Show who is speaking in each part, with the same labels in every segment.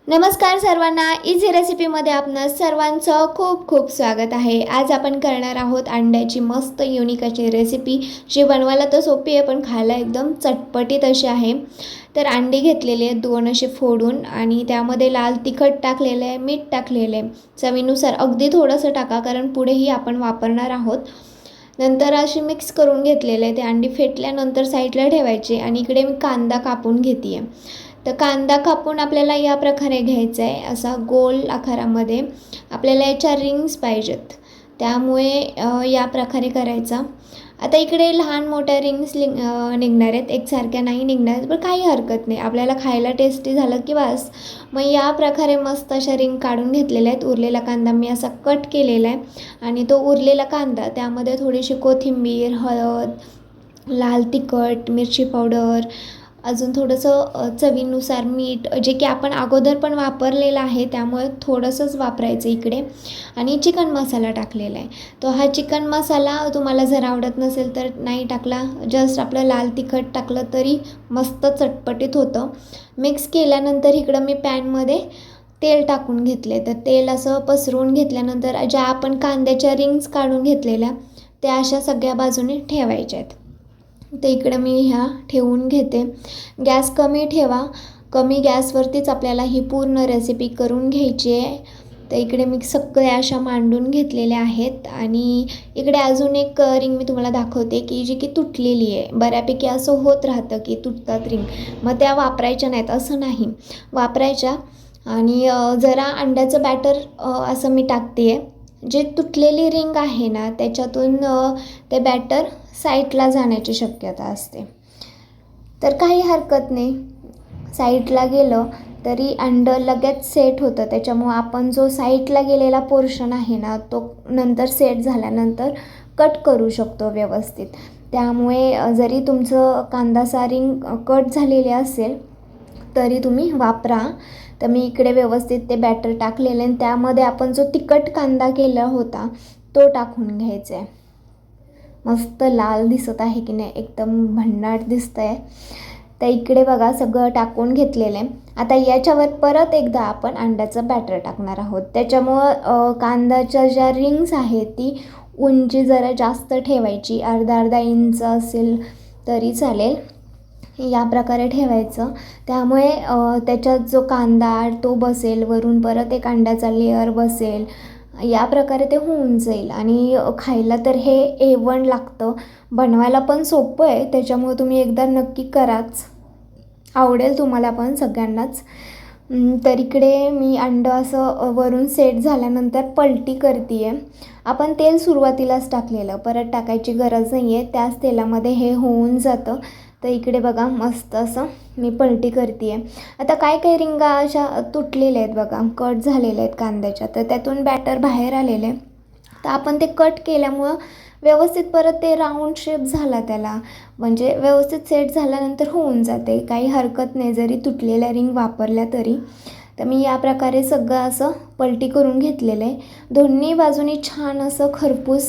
Speaker 1: नमस्कार सर्वांना, इझी रेसिपीमध्ये आपणा सर्वांचं खूप खूप स्वागत आहे। आज आपण करणार आहोत अंड्याची मस्त युनिक अशी रेसिपी, जी बनवायला तर सोपी आहे पण खायला एकदम चटपटीत अशी आहे। तर अंडी घेतलेली आहेत 2 असे फोडून आणि त्यामध्ये लाल तिखट टाकलेलं आहे, मीठ टाकलेलं आहे, चवीनुसार अगदी थोडंसं टाका कारण पुढेही आपण वापरणार आहोत। नंतर अशी मिक्स करून घेतलेलं आहे। ते अंडी फेटल्यानंतर साईडला ठेवायचे आणि इकडे मी कांदा कापून घेते आहे। तर कांदा कापून आपल्याला या प्रकारे घ्यायचा आहे, असा गोल आकारामध्ये। आपल्याला याच्या रिंग्स पाहिजेत, त्यामुळे या प्रकारे करायचा। आता इकडे लहान मोठ्या रिंग्स निघणार आहेत, एकसारख्या नाही निघणार, पण काही हरकत नाही, आपल्याला खायला टेस्टी झालं की बस। मग या प्रकारे मस्त अशा रिंग काढून घेतलेल्या आहेत। उरलेला कांदा मी असा कट केलेला आहे आणि तो उरलेला कांदा त्यामध्ये थोडीशी कोथिंबीर, हळद, लाल तिखट, मिरची पावडर, अजून थोडंसं चवीनुसार मीठ, जे की आपण अगोदर पण वापरलेलं आहे त्यामुळे थोडंसंच वापरायचं इकडे, आणि चिकन मसाला टाकलेला आहे। तो हा चिकन मसाला तुम्हाला जर आवडत नसेल तर नाही टाकला, जस्ट आपलं लाल तिखट टाकलं तरी मस्त चटपटीत होतं। मिक्स केल्यानंतर इकडं मी पॅनमध्ये तेल टाकून घेतले। तर तेल असं पसरवून घेतल्यानंतर ज्या आपण कांद्याच्या रिंग्स काढून घेतलेल्या त्या अशा सगळ्या बाजूने ठेवायच्या आहेत। तर इकडं मी ह्या ठेवून घेते। गॅस कमी ठेवा, कमी गॅसवरतीच आपल्याला ही पूर्ण रेसिपी करून घ्यायची आहे। तर इकडे मी सगळ्या अशा मांडून घेतलेल्या आहेत आणि इकडे अजून एक रिंग मी तुम्हाला दाखवते की जी की तुटलेली आहे। बऱ्यापैकी असं होत राहतं की तुटतात रिंग, मग त्या वापरायच्या नाहीत असं नाही, वापरायच्या। आणि जरा अंड्याचं बॅटर असं मी टाकते आहे, जे तुटलेली रिंग आहे ना त्याच्यातून ते बॅटर साईडला जाण्याची शक्यता असते। तर काही हरकत नाही, साईडला गेलं तरी अंडं लगेच सेट होतं, त्याच्यामुळं आपण जो साईडला गेलेला पोर्शन आहे ना तो नंतर सेट झाल्यानंतर कट करू शकतो व्यवस्थित। त्यामुळे जरी तुमचं कांदा रिंग कट झालेली असेल तरी तुम्ही वापरा। तर मी इकडे व्यवस्थित ते बॅटर टाकलेलं आणि त्यामध्ये आपण जो तिखट कांदा केला होता तो टाकून घ्यायचा आहे। मस्त लाल दिसत आहे की नाही, एकदम भन्नाट दिसतं आहे। तर इकडे बघा सगळं टाकून घेतलेलं आहे। आता याच्यावर परत एकदा आपण अंड्याचं बॅटर टाकणार आहोत, त्याच्यामुळं कांद्याच्या ज्या रिंग्स आहेत ती उंची जरा जास्त ठेवायची, अर्धा इंच असेल तरी चालेल, या प्रकारे ठेवायचं। त्यामुळे त्याच्यात जो कांदा तो बसेल, वरून परत एक अंड्याचा लेअर बसेल, या प्रकारे ते होऊन जाईल। आणि खायला तर हे A1 लागतं, बनवायला पण सोपं आहे, त्याच्यामुळे तुम्ही एकदा नक्की कराच, आवडेल तुम्हाला पण सगळ्यांनाच। तर इकडे मी अंडं असं वरून सेट झाल्यानंतर पलटी करते आहे। आपण तेल सुरुवातीलाच टाकलेलं, परत टाकायची गरज नाही आहे, त्याच तेलामध्ये हे होऊन जातं। तर इकडे बघा मस्त असं मी पलटी करते आहे। आता काही रिंगा अशा तुटलेल्या आहेत बघा, कट झालेल्या आहेत कांद्याच्या, तर त्यातून बॅटर बाहेर आलेलं आहे। तर आपण ते कट केल्यामुळं व्यवस्थित परत ते राऊंड शेप झाला त्याला, म्हणजे व्यवस्थित सेट झाल्यानंतर होऊन जाते, काही हरकत नाही जरी तुटलेल्या रिंग वापरल्या तरी। तर मी या प्रकारे सगळं असं पलटी करून घेतलेलं आहे। दोन्ही बाजूनी छान असं खरपूस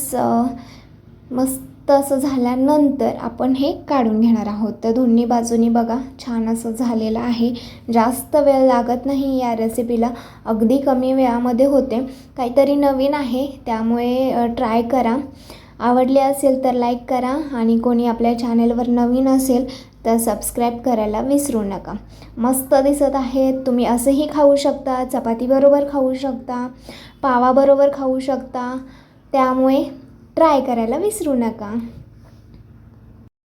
Speaker 1: मस्त असं झाल्यानंतर आपण हे काढून घेणार आहोत। तर दोन्ही बाजूनी बघा छान असं झालेलं आहे, जास्त वेळ लागत नाही या रेसिपीला, अगदी कमी वेळामध्ये होते। काहीतरी नवीन आहे त्यामुळे ट्राय करा, आवडले असेल तर लाईक करा आणि कोणी आपल्या चॅनेलवर नवीन असेल तर सबस्क्राईब करायला विसरू नका। मस्त दिसत आहेत, तुम्ही असंही खाऊ शकता, चपातीबरोबर खाऊ शकता, पावाबरोबर खाऊ शकता, त्यामुळे ट्राय करायला विसरू नका।